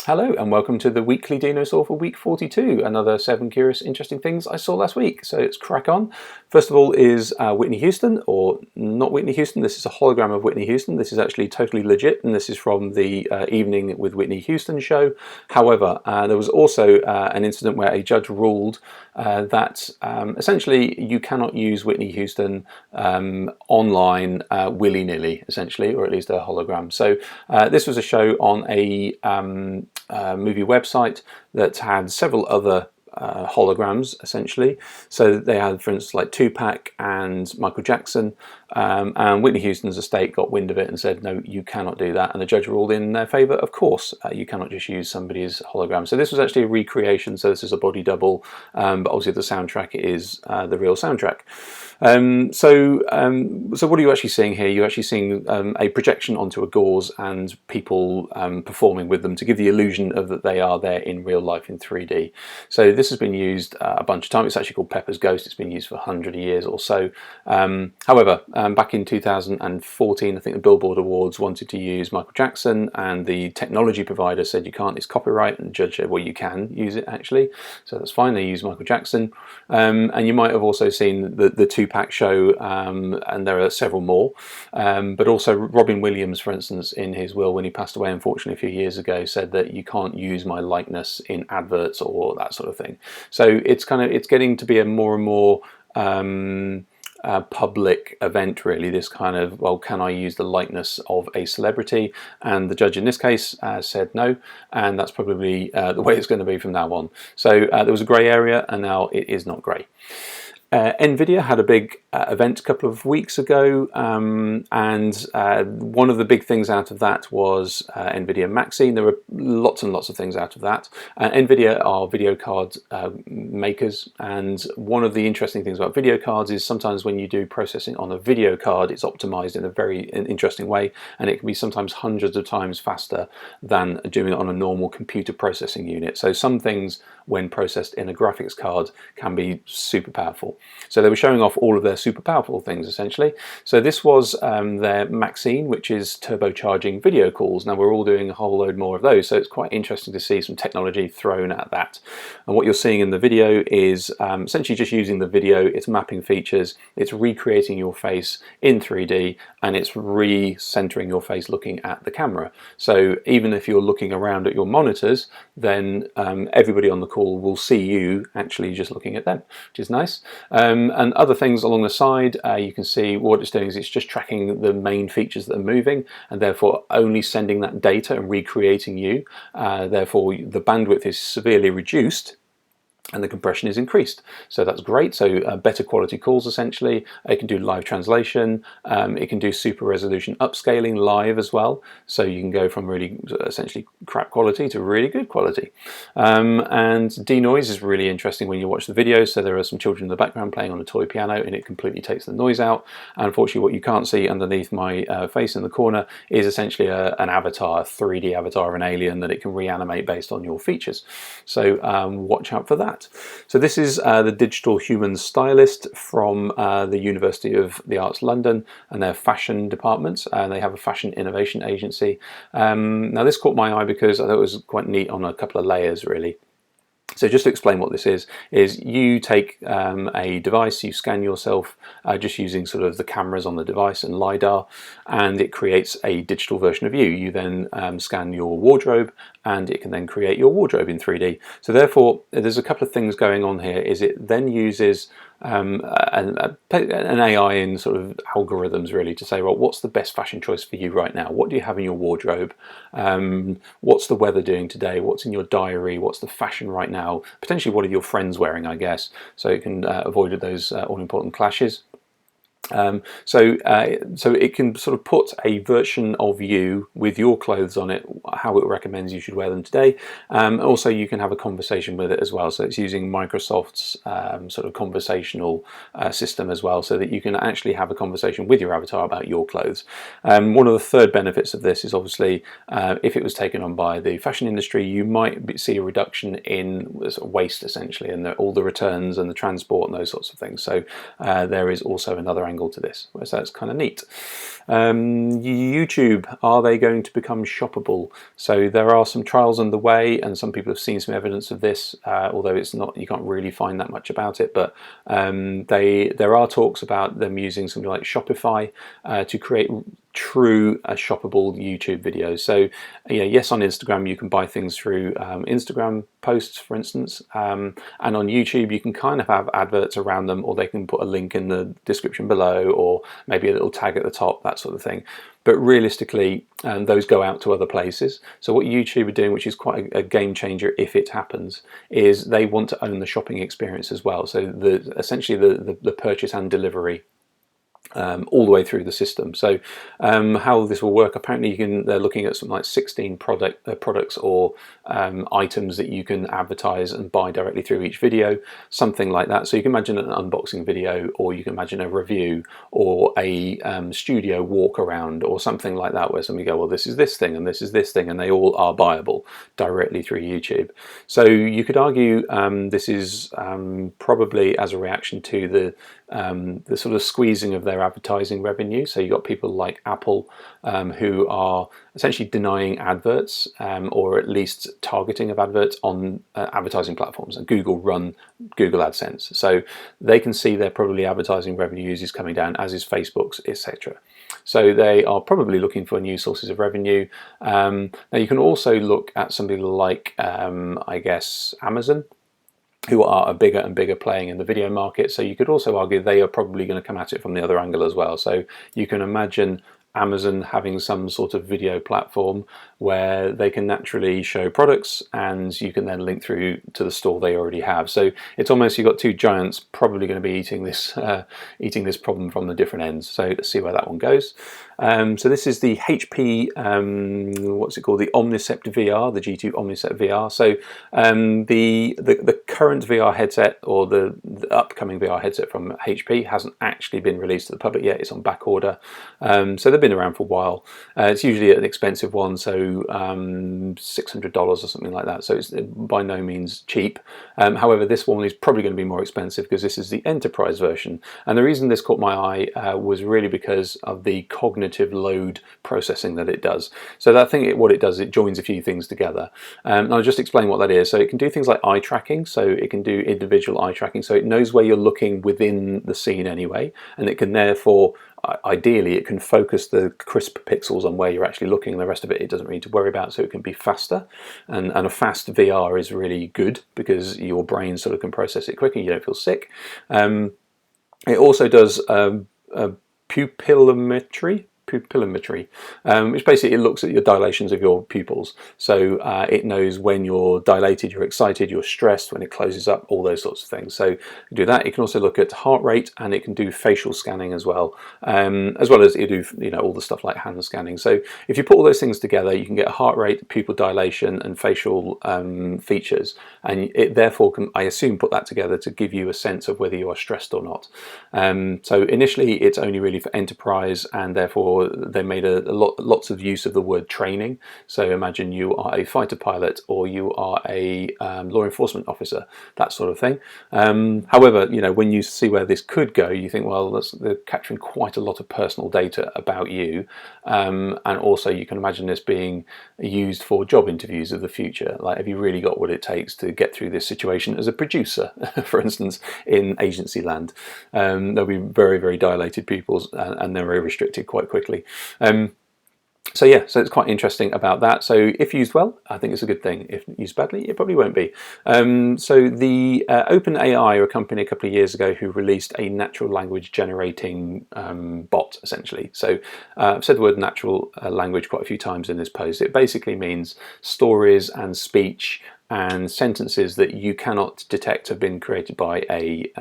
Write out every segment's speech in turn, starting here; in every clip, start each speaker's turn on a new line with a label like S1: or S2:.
S1: Hello and welcome to the weekly Dinosaw for week 42, another 7 curious interesting things I saw last week. So let's crack on. First of all is Whitney Houston, or not Whitney Houston. This is a hologram of Whitney Houston. This is actually totally legit, and this is from the Evening with Whitney Houston show. However, there was also an incident where a judge ruled that essentially you cannot use Whitney Houston online willy-nilly, essentially, or at least a hologram. So this was a show on a movie website that had several other holograms, essentially. So they had, for instance, like Tupac and Michael Jackson, and Whitney Houston's estate got wind of it and said, no, you cannot do that. And the judge ruled in their favour. Of course, you cannot just use somebody's hologram. So this was actually a recreation. So this is a body double, but obviously the soundtrack is the real soundtrack. So what are you actually seeing here? You're actually seeing a projection onto a gauze and people performing with them to give the illusion of that they are there in real life in 3D. So this has been used a bunch of times. It's actually called Pepper's Ghost. It's been used for 100 years or so. However, back in 2014, I think the Billboard Awards wanted to use Michael Jackson, and the technology provider said you can't, it's copyright, and the judge said, well, you can use it actually. So that's fine, they used Michael Jackson. And you might have also seen the Tupac show, and there are several more. But also Robin Williams, for instance, in his will when he passed away, unfortunately, a few years ago, said that you can't use my likeness in adverts or that sort of thing. So it's getting to be a more and more public event, really, this kind of, well, can I use the likeness of a celebrity? And the judge in this case said no, and that's probably the way it's going to be from now on. So there was a grey area, and now it is not grey. Nvidia had a big event a couple of weeks ago, and one of the big things out of that was Nvidia MAXINE. There were lots and lots of things out of that. Nvidia are video card makers, and one of the interesting things about video cards is sometimes when you do processing on a video card, it's optimized in a very interesting way, and it can be sometimes hundreds of times faster than doing it on a normal computer processing unit. So some things, when processed in a graphics card, can be super powerful. So they were showing off all of their super powerful things, essentially. So this was their MAXINE, which is turbocharging video calls. Now we're all doing a whole load more of those, so it's quite interesting to see some technology thrown at that. And what you're seeing in the video is essentially just using the video, it's mapping features, it's recreating your face in 3D, and it's re-centering your face looking at the camera. So even if you're looking around at your monitors, then everybody on the call will see you actually just looking at them, which is nice. And other things along the side, you can see what it's doing is it's just tracking the main features that are moving, and therefore only sending that data and recreating you. Therefore the bandwidth is severely reduced and the compression is increased. So that's great. So better quality calls, essentially. It can do live translation. It can do super resolution upscaling live as well. So you can go from really essentially crap quality to really good quality. And denoise is really interesting when you watch the video. So there are some children in the background playing on a toy piano, and it completely takes the noise out. And unfortunately, what you can't see underneath my face in the corner is essentially an avatar, a 3D avatar of an alien that it can reanimate based on your features. So watch out for that. So this is the Digital Human Stylist from the University of the Arts London and their fashion department, and they have a fashion innovation agency. Now this caught my eye because I thought it was quite neat on a couple of layers, really. So just to explain what this is you take a device, you scan yourself just using sort of the cameras on the device and LiDAR, and it creates a digital version of you. You then scan your wardrobe, and it can then create your wardrobe in 3D. So therefore, there's a couple of things going on here. Is it then uses an AI in sort of algorithms, really, to say, well, what's the best fashion choice for you right now? What do you have in your wardrobe? What's the weather doing today? What's in your diary? What's the fashion right now? Potentially, what are your friends wearing, I guess, so you can avoid those all-important clashes. So it can sort of put a version of you with your clothes on it, how it recommends you should wear them today. Also, you can have a conversation with it as well. So it's using Microsoft's sort of conversational system as well, so that you can actually have a conversation with your avatar about your clothes. One of the third benefits of this is obviously if it was taken on by the fashion industry, you might see a reduction in sort of waste, essentially, and all the returns and the transport and those sorts of things. So there is also another angle to this. So that's kind of neat. YouTube, are they going to become shoppable? So there are some trials underway, and some people have seen some evidence of this, although it's not, you can't really find that much about it. But there are talks about them using something like Shopify to create true shoppable YouTube videos. So yes, on Instagram you can buy things through Instagram posts, for instance, and on YouTube you can kind of have adverts around them, or they can put a link in the description below, or maybe a little tag at the top, that sort of thing. But realistically, those go out to other places. So what YouTube are doing, which is quite a game changer if it happens, is they want to own the shopping experience as well. So essentially the purchase and delivery all the way through the system. So how this will work, apparently they're looking at something like 16 products or items that you can advertise and buy directly through each video, something like that. So you can imagine an unboxing video, or you can imagine a review, or a studio walk around, or something like that, where somebody go, well, this is this thing and this is this thing, and they all are buyable directly through YouTube. So you could argue this is probably as a reaction to the sort of squeezing of their advertising revenue. So you've got people like Apple who are essentially denying adverts, or at least targeting of adverts on advertising platforms, and Google run Google AdSense. So they can see their probably advertising revenues is coming down, as is Facebook's, etc. So they are probably looking for new sources of revenue. Now you can also look at somebody like, I guess, Amazon, who are a bigger and bigger playing in the video market. So you could also argue they are probably going to come at it from the other angle as well. So you can imagine Amazon having some sort of video platform where they can naturally show products, and you can then link through to the store they already have. So it's almost, you've got two giants probably going to be eating this problem from the different ends. So let's see where that one goes. So this is the HP, what's it called? The Omnicept VR, the G2 Omnicept VR. So the current VR headset, or the upcoming VR headset from HP, hasn't actually been released to the public yet. It's on back order. So they've been around for a while. It's usually an expensive one, so $600 or something like that. So it's by no means cheap. However, this one is probably going to be more expensive because this is the enterprise version. And the reason this caught my eye was really because of the cognitive load processing that it does. So that thing, what it does, it joins a few things together. And I'll just explain what that is. So it can do things like eye tracking. So it can do individual eye tracking. So it knows where you're looking within the scene anyway, and it can therefore, ideally, it can focus the crisp pixels on where you're actually looking, and the rest of it doesn't need to worry about, so it can be faster. And a fast VR is really good because your brain sort of can process it quicker, you don't feel sick. It also does pupillometry, which basically it looks at your dilations of your pupils. So it knows when you're dilated, you're excited, you're stressed, when it closes up, all those sorts of things. So you do that. It can also look at heart rate, and it can do facial scanning as well as it do all the stuff like hand scanning. So if you put all those things together, you can get a heart rate, pupil dilation, and facial features, and it therefore can, I assume, put that together to give you a sense of whether you are stressed or not. So initially, it's only really for enterprise, and therefore they made lots of use of the word training. So imagine you are a fighter pilot, or you are a law enforcement officer, that sort of thing. However, when you see where this could go, you think, well, they're capturing quite a lot of personal data about you, and also you can imagine this being used for job interviews of the future. Like, have you really got what it takes to get through this situation as a producer, for instance, in agency land? There'll be very, very dilated pupils, and they're very restricted quite quickly. So yeah, so it's quite interesting about that. So if used well, I think it's a good thing. If used badly, it probably won't be. So the OpenAI are a company a couple of years ago who released a natural language generating bot, essentially. So I've said the word natural language quite a few times in this post. It basically means stories and speech and sentences that you cannot detect have been created by a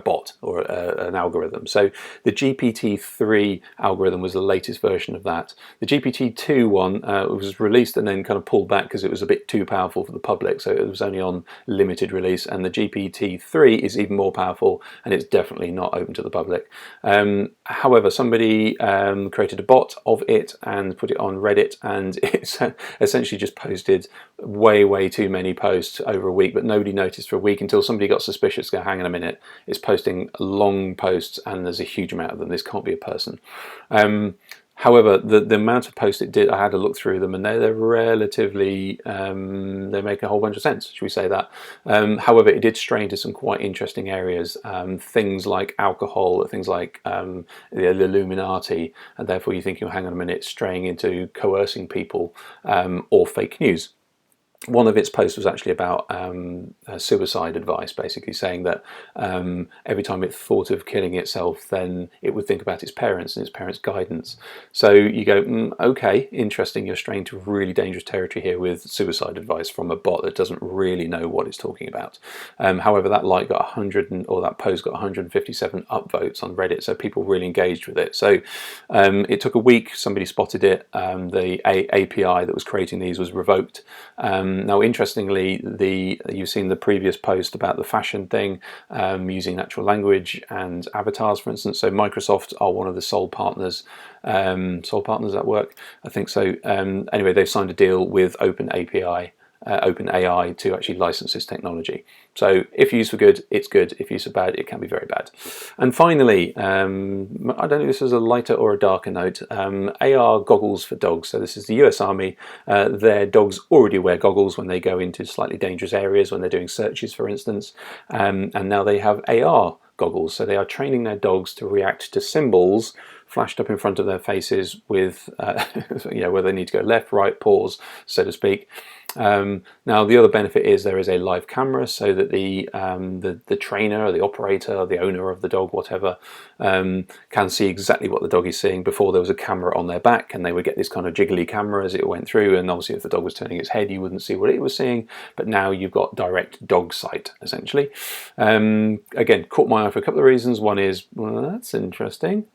S1: bot or an algorithm. So the GPT-3 algorithm was the latest version of that. The GPT-2 one was released and then kind of pulled back because it was a bit too powerful for the public, so it was only on limited release. And the GPT-3 is even more powerful, and it's definitely not open to the public. However, somebody created a bot of it and put it on Reddit, and it's essentially just posted posted way too many posts over a week, but nobody noticed for a week until somebody got suspicious. Go, hang on a minute, it's posting long posts and there's a huge amount of them. This can't be a person. However, the amount of posts it did, I had to look through them, and they're relatively, they make a whole bunch of sense, should we say that. However, it did stray into some quite interesting areas, things like alcohol, things like the Illuminati, and therefore you're thinking, hang on a minute, straying into coercing people, or fake news. One of its posts was actually about suicide advice, basically saying that every time it thought of killing itself, then it would think about its parents and its parents' guidance. So you go, okay, interesting, you're straying to really dangerous territory here with suicide advice from a bot that doesn't really know what it's talking about. However, that that post got 157 upvotes on Reddit, so people really engaged with it. So it took a week, somebody spotted it, the API that was creating these was revoked. Now, interestingly, you've seen the previous post about the fashion thing, using natural language and avatars, for instance. So Microsoft are one of the sole partners. Sole partners at work, I think so. Anyway, they've signed a deal with OpenAI to actually license this technology. So if used for good, it's good. If used for bad, it can be very bad. And finally, I don't know if this is a lighter or a darker note, AR goggles for dogs. So this is the US Army. Their dogs already wear goggles when they go into slightly dangerous areas, when they're doing searches, for instance. And now they have AR goggles. So they are training their dogs to react to symbols flashed up in front of their faces with, where they need to go left, right, pause, so to speak. Now the other benefit is there is a live camera, so that the trainer or the operator or the owner of the dog, whatever, can see exactly what the dog is seeing. Before, there was a camera on their back and they would get this kind of jiggly camera as it went through, and obviously if the dog was turning its head you wouldn't see what it was seeing, but now you've got direct dog sight essentially. Again, caught my eye for a couple of reasons. One is, well, that's interesting.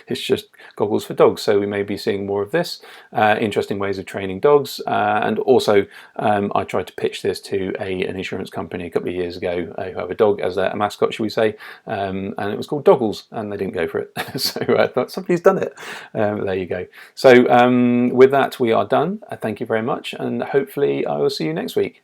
S1: It's just goggles for dogs, so we may be seeing more of this. Interesting ways of training dogs. And also, I tried to pitch this to an insurance company a couple of years ago who have a dog as a mascot, shall we say, and it was called Doggles, and they didn't go for it. So I thought, somebody's done it. There you go. So with that, we are done. Thank you very much, and hopefully I will see you next week.